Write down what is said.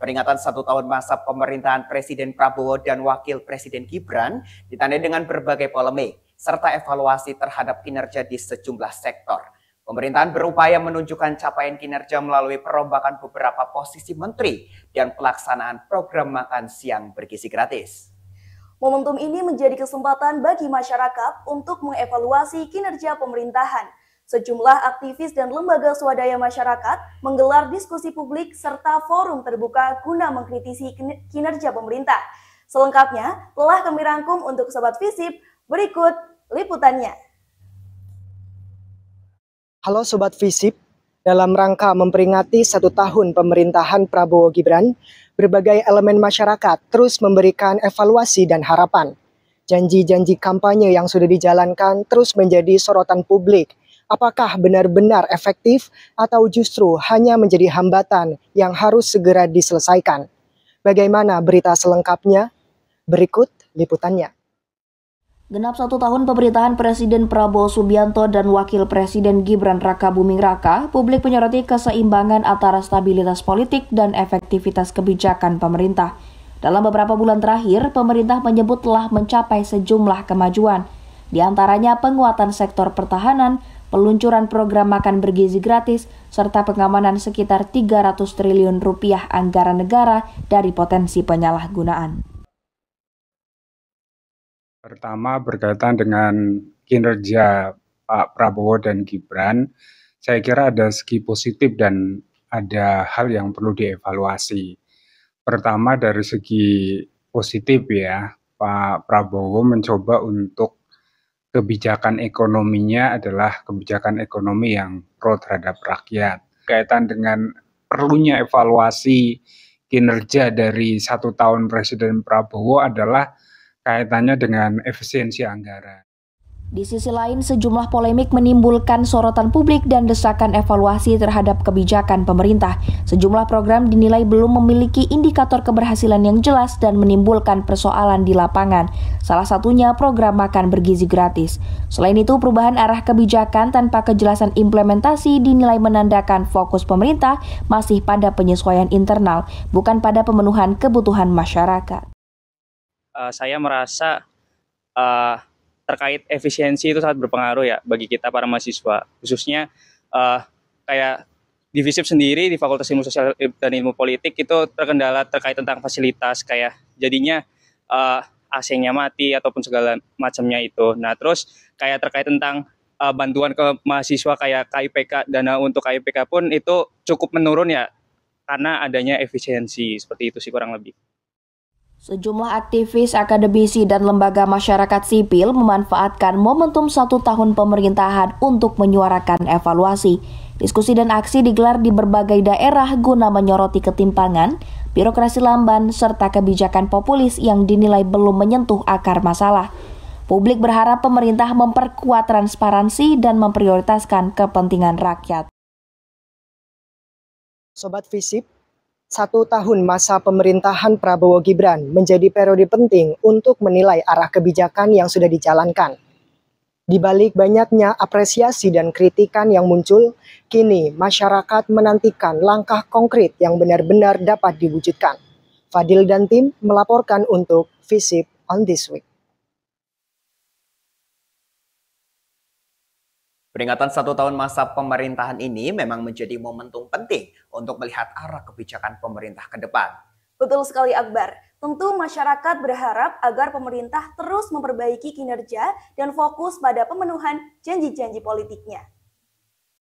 Peringatan 1 tahun masa pemerintahan Presiden Prabowo dan Wakil Presiden Gibran ditandai dengan berbagai polemik, serta evaluasi terhadap kinerja di sejumlah sektor. Pemerintahan berupaya menunjukkan capaian kinerja melalui perombakan beberapa posisi menteri dan pelaksanaan program makan siang bergizi gratis. Momentum ini menjadi kesempatan bagi masyarakat untuk mengevaluasi kinerja pemerintahan. Sejumlah aktivis dan lembaga swadaya masyarakat menggelar diskusi publik serta forum terbuka guna mengkritisi kinerja pemerintah. Selengkapnya telah kami rangkum untuk Sobat Visip, berikut liputannya. Halo Sobat Visip, dalam rangka memperingati 1 tahun pemerintahan Prabowo Gibran, berbagai elemen masyarakat terus memberikan evaluasi dan harapan. Janji-janji kampanye yang sudah dijalankan terus menjadi sorotan publik. Apakah benar-benar efektif atau justru hanya menjadi hambatan yang harus segera diselesaikan? Bagaimana berita selengkapnya? Berikut liputannya. Genap 1 tahun pemerintahan Presiden Prabowo Subianto dan Wakil Presiden Gibran Raka Buming Raka, publik menyoroti keseimbangan antara stabilitas politik dan efektivitas kebijakan pemerintah. Dalam beberapa bulan terakhir, pemerintah menyebut telah mencapai sejumlah kemajuan, di antaranya penguatan sektor pertahanan, peluncuran program makan bergizi gratis, serta pengamanan sekitar 300 triliun rupiah anggaran negara dari potensi penyalahgunaan. Pertama, berkaitan dengan kinerja Pak Prabowo dan Gibran, saya kira ada segi positif dan ada hal yang perlu dievaluasi. Pertama, dari segi positif ya, Pak Prabowo mencoba untuk kebijakan ekonominya adalah kebijakan ekonomi yang pro terhadap rakyat. Kaitan dengan perlunya evaluasi kinerja dari 1 tahun Presiden Prabowo adalah kaitannya dengan efisiensi anggaran. Di sisi lain, sejumlah polemik menimbulkan sorotan publik dan desakan evaluasi terhadap kebijakan pemerintah. Sejumlah program dinilai belum memiliki indikator keberhasilan yang jelas dan menimbulkan persoalan di lapangan. Salah satunya program makan bergizi gratis. Selain itu, perubahan arah kebijakan tanpa kejelasan implementasi dinilai menandakan fokus pemerintah masih pada penyesuaian internal, bukan pada pemenuhan kebutuhan masyarakat. Saya merasa terkait efisiensi itu sangat berpengaruh ya bagi kita para mahasiswa, khususnya kayak di FISIP sendiri di Fakultas Ilmu Sosial dan Ilmu Politik itu terkendala terkait tentang fasilitas, kayak jadinya AC-nya mati ataupun segala macamnya itu. Nah terus kayak terkait tentang bantuan ke mahasiswa kayak KIPK, dana untuk KIPK pun itu cukup menurun ya karena adanya efisiensi, seperti itu sih kurang lebih. Sejumlah aktivis, akademisi, dan lembaga masyarakat sipil memanfaatkan momentum 1 tahun pemerintahan untuk menyuarakan evaluasi. Diskusi dan aksi digelar di berbagai daerah guna menyoroti ketimpangan, birokrasi lamban, serta kebijakan populis yang dinilai belum menyentuh akar masalah. Publik berharap pemerintah memperkuat transparansi dan memprioritaskan kepentingan rakyat. Sobat Visip, 1 tahun masa pemerintahan Prabowo Gibran menjadi periode penting untuk menilai arah kebijakan yang sudah dijalankan. Di balik banyaknya apresiasi dan kritikan yang muncul, kini masyarakat menantikan langkah konkret yang benar-benar dapat diwujudkan. Fadil dan tim melaporkan untuk Visip on this week. Peringatan 1 tahun masa pemerintahan ini memang menjadi momentum penting untuk melihat arah kebijakan pemerintah ke depan. Betul sekali Akbar, tentu masyarakat berharap agar pemerintah terus memperbaiki kinerja dan fokus pada pemenuhan janji-janji politiknya.